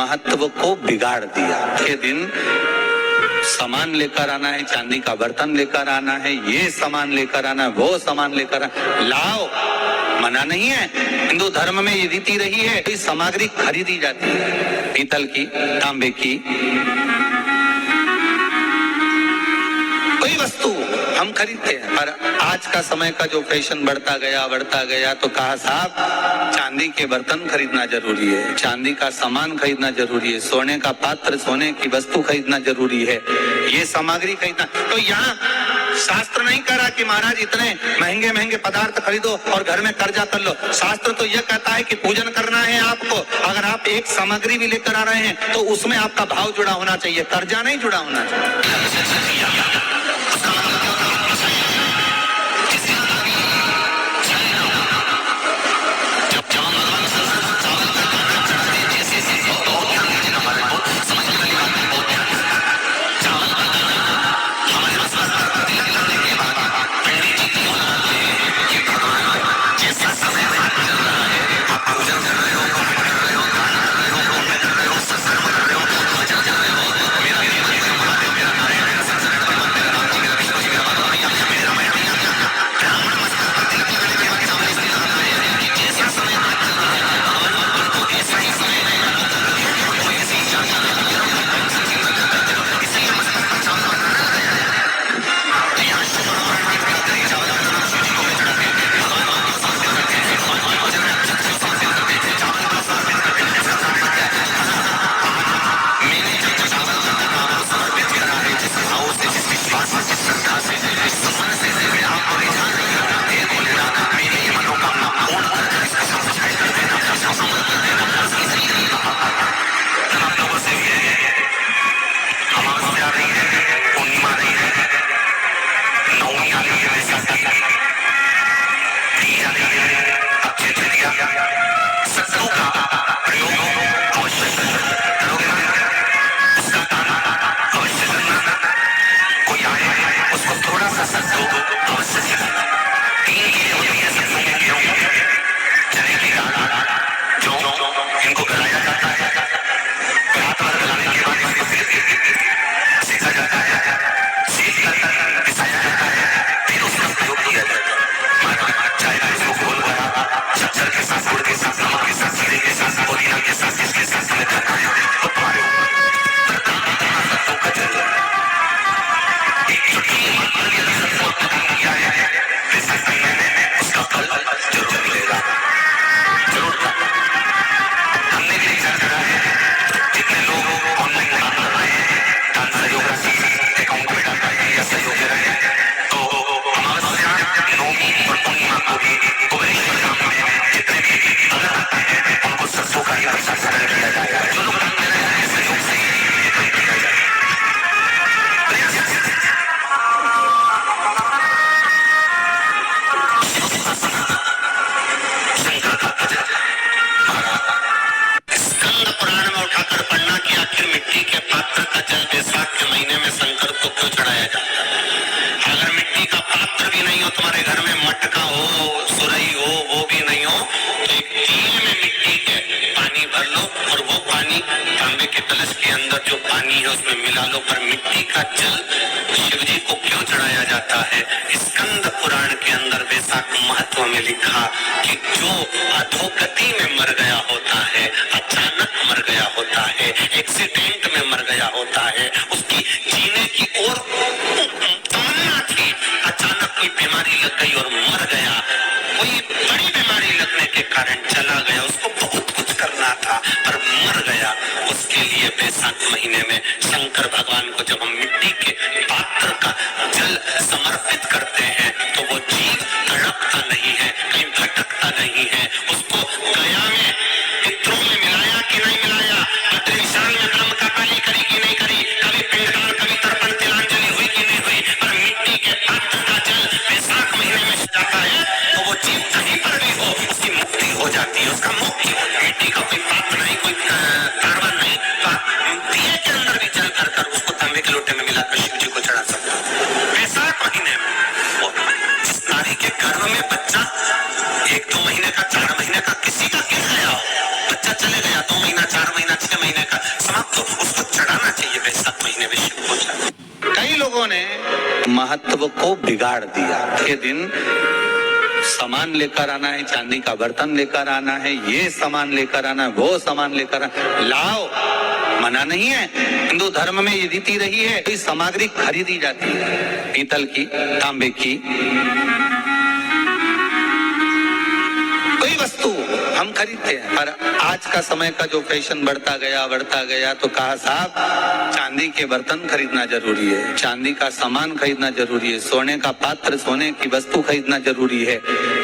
महत्व को बिगाड़ दिया। के दिन सामान लेकर आना है, चांदी का बर्तन लेकर आना है, ये सामान लेकर आना है, वो सामान लेकर लाओ, मना नहीं है। हिंदू धर्म में ये रीति रही है, कोई सामग्री खरीदी जाती है, पीतल की, तांबे की, कोई वस्तु हम खरीदते हैं। पर आज का समय का जो फैशन बढ़ता गया तो कहा साहब चांदी के बर्तन खरीदना जरूरी है, चांदी का सामान खरीदना जरूरी है, सोने का पात्र, सोने की वस्तु खरीदना जरूरी है, ये सामग्री खरीदना। तो यहाँ शास्त्र नहीं कह रहा कि महाराज इतने महंगे महंगे पदार्थ खरीदो और घर में कर्जा कर लो। शास्त्र तो यह कहता है कि पूजन करना है आपको, अगर आप एक सामग्री भी लेकर आ रहे हैं तो उसमें आपका भाव जुड़ा होना चाहिए, कर्जा नहीं जुड़ा होना चाहिए। एक 2 महीने का 4 महीने का किसी का गिर गया हो, बच्चा चले गया 2 महीना 4 महीना 6 महीने का, लोगों ने महत्व को बिगाड़ दिया। के दिन सामान लेकर आना है, चांदी का बर्तन लेकर आना है, ये सामान लेकर आना है, वो सामान लेकर आना, लाओ, मना नहीं है। हिंदू धर्म में ये रीति रही है, कोई सामग्री खरीदी जाती है, पीतल की, तांबे की, कोई वस्तु हम खरीदते हैं। पर आज का समय का जो फैशन बढ़ता गया तो कहा साहब चांदी के बर्तन खरीदना जरूरी है, चांदी का सामान खरीदना जरूरी है, सोने का पात्र, सोने की वस्तु खरीदना जरूरी है,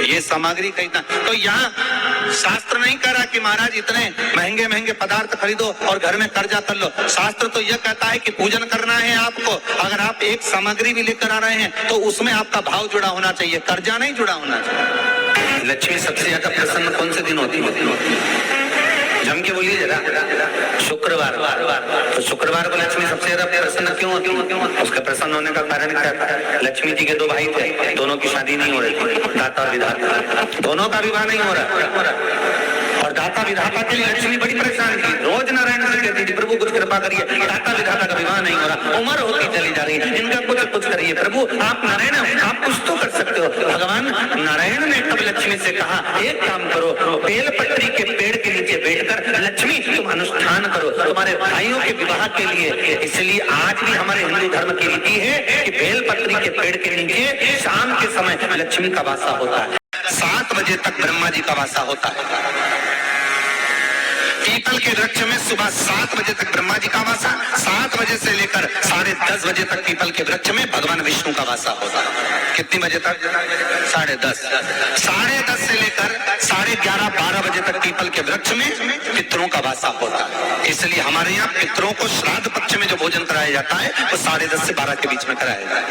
ये सामग्री खरीदना। तो यहाँ शास्त्र नहीं कह रहा कि महाराज इतने महंगे महंगे पदार्थ खरीदो और घर में कर्जा कर लो। शास्त्र तो यह कहता है कि पूजन करना है आपको, अगर आप एक सामग्री भी लेकर आ रहे हैं तो उसमें आपका भाव जुड़ा होना चाहिए, कर्जा नहीं जुड़ा होना चाहिए। लक्ष्मी सबसे ज्यादा प्रसन्न कौन से दिन होती है? जम के बोलिए जरा। शुक्रवार। तो शुक्रवार को लक्ष्मी सबसे ज्यादा प्रसन्न क्यों होती? उसका प्रसन्न होने का कारण क्या था? लक्ष्मी जी के दो भाई थे, दोनों की शादी नहीं हो रही थी, दाता और विधाता, दोनों का विवाह नहीं हो रहा। और दाता विधाता के लिए लक्ष्मी बड़ी परेशान थी, रोज नारायण से कहती थी प्रभु कुछ कृपा करिए, दाता विधाता का विवाह नहीं हो रहा, उम्र होती चली जा रही है, इनका कुछ करिए प्रभु, आप नारायण हैं, आप कुछ तो कर सकते हो। भगवान नारायण ने तब लक्ष्मी से कहा एक काम करो, बेलपत्री के पेड़ के नीचे बैठकर लक्ष्मी तुम अनुष्ठान करो तुम्हारे भाइयों के विवाह के लिए। इसलिए आज भी हमारे हिंदू धर्म की रीति है कि बेलपत्री के पेड़ के नीचे शाम के समय लक्ष्मी का वासा होता है, 7 बजे तक ब्रह्मा जी का वासा होता है। पीपल के वृक्ष में सुबह 7 बजे तक ब्रह्मा जी का वासा, 7 बजे से लेकर 10:30 बजे तक पीपल के वृक्ष में भगवान विष्णु का वासा होता है। कितनी बजे तक? 10:30। 10:30 से लेकर 11:30 12 बजे तक पीपल के वृक्ष में पितरों का वासा होता है। इसलिए हमारे यहाँ पितरों को श्राद्ध पक्ष में जो भोजन कराया जाता है वो 10:30 से 12 के बीच में कराया जाता है।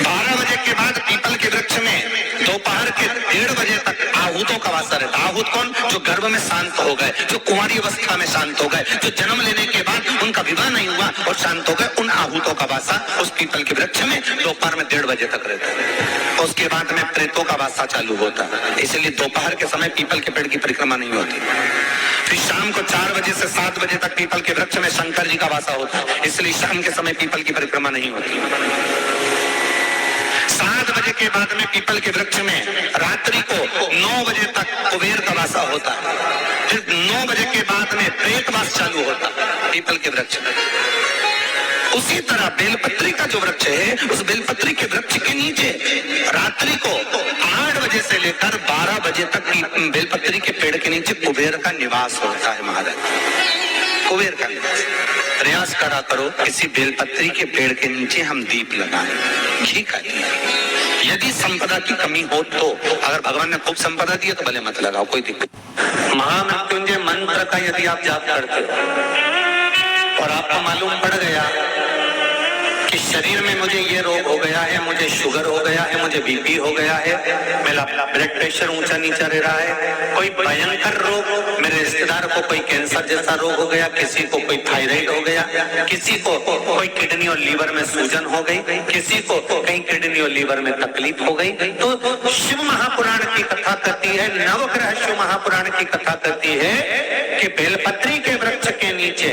12 बजे के बाद पीपल के वृक्ष में दोपहर के 1:30 बजे तक आहूतों का वासा रहता है। आहूत कौन? जो गर्भ में शांत हो गए, जो कुंवारी अवस्था में शांत हो गए, जो जन्म लेने के बाद उनका विवाह नहीं हुआ और शांत हो गए, उन आहूतों का वासा उस पीपल के वृक्ष में दोपहर में 1:30 बजे तक रहता है। उसके बाद में प्रेतों का वासा चालू होता है, इसलिए दोपहर के समय पीपल के पेड़ की परिक्रमा नहीं होती। फिर शाम को 4 बजे से 7 बजे तक पीपल के वृक्ष में शंकर जी का वासा होता है, इसलिए शाम के समय पीपल की परिक्रमा नहीं होती। 7 बजे के बाद में पीपल के वृक्ष में रात्रि को 9 बजे तक कुबेर का वासा होता है। फिर 9 बजे के बाद में प्रेतवास चालू होता है पीपल के वृक्ष में। उसी तरह बेलपत्री का जो वृक्ष है, उस बेलपत्री के वृक्ष के नीचे रात्रि को 8 बजे से लेकर 12 बजे तक बेलपत्री के पेड़ के नीचे कुबेर का निवास होता है। महाराज कुबेर का निवास। प्रयास करा करो किसी बेलपत्री के पेड़ के नीचे हम दीप लगाएं, घी का दीप। यदि संपदा की कमी हो तो, अगर भगवान ने खूब संपदा दी है तो भले मत लगाओ, कोई दिक्कत। महामृत्युंजय मंत्र का यदि आप जाप करते हो और आपको मालूम पड़ गया कि शरीर में मुझे ये रोग हो गया है, मुझे शुगर हो गया है, मुझे बीपी हो गया है, मेरा ब्लड प्रेशर ऊंचा नीचा रह रहा है, कोई भयंकर रोग, मेरे रिश्तेदार को कोई कैंसर जैसा रोग हो गया, किसी को कोई थायराइड हो गया, किसी को कोई किडनी और लीवर में सूजन हो गई, किसी को कहीं किडनी और लीवर में तकलीफ हो गई, तो शिव महापुराण की कथा कहती है, नवग्रह शिव महापुराण की कथा कहती है कि बेलपत्री के वृक्ष के नीचे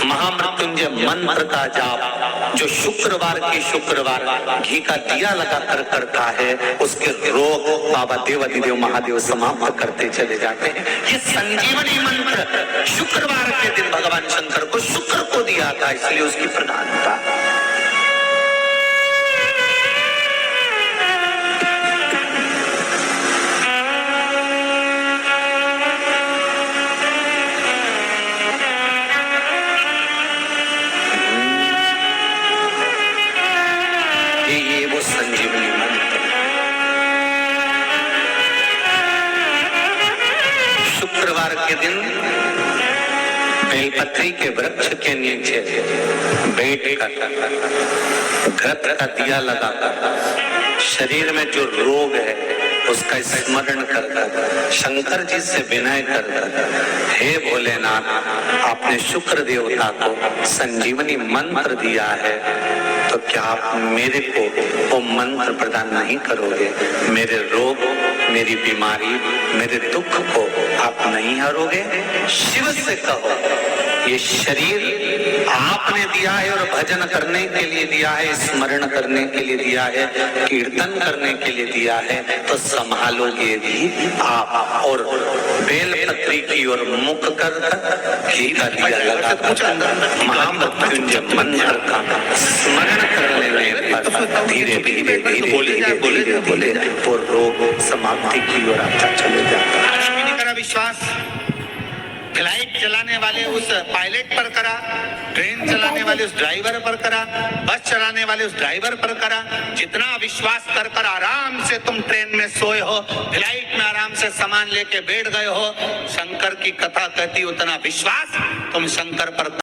महामृत्युंजय मंत्र का जाप जो शुक्रवार की शुक्रवार घी का दिया लगाकर करता है, उसके रोग बाबा देवाधिदेव महादेव समाप्त करते चले जाते हैं। ये संजीवनी मंत्र शुक्रवार के दिन भगवान शंकर को शुक्र को दिया था, इसलिए उसकी प्रधानता। संजीवनी मंत्र शुक्रवार के दिन बेलपत्री के वृक्ष के नीचे बैठकर घृत का दिया लगाकर शरीर में जो रोग है उसका स्मरण कर शंकर जी से विनय कर, हे भोलेनाथ, आपने शुक्र देवता को संजीवनी मंत्र दिया है, तो क्या आप मेरे को वो मंत्र प्रदान नहीं करोगे? मेरे रोग, मेरी बीमारी, मेरे दुख को आप नहीं हरोगे? शिव से कहो, ये शरीर आपने दिया है और भजन करने के लिए दिया है, स्मरण करने के लिए दिया है, कीर्तन करने के लिए दिया है, तो संभालोगे भी आप। और बेलपत्री की ओर मुख कर घी का दिया लगा महामृत्युंजय मंत्र का स्मरण करने में धीरे धीरे धीरे बोले वो रोग समाप्ति की ओर आता चले जाता। अश्विनी करा विश्वास, फ्लाइट चलाने वाले उस पायलट पर करा, ट्रेन चलाने वाले उस ड्राइवर पर करा, बस चलाने वाले उस ड्राइवर पर करा। जितना विश्वास कर कर आराम से तुम ट्रेन में सोए हो, फ्लाइट में आराम से सामान लेके बैठ गए हो, शंकर की कथा कहती उतना विश्वास तुम शंकर पर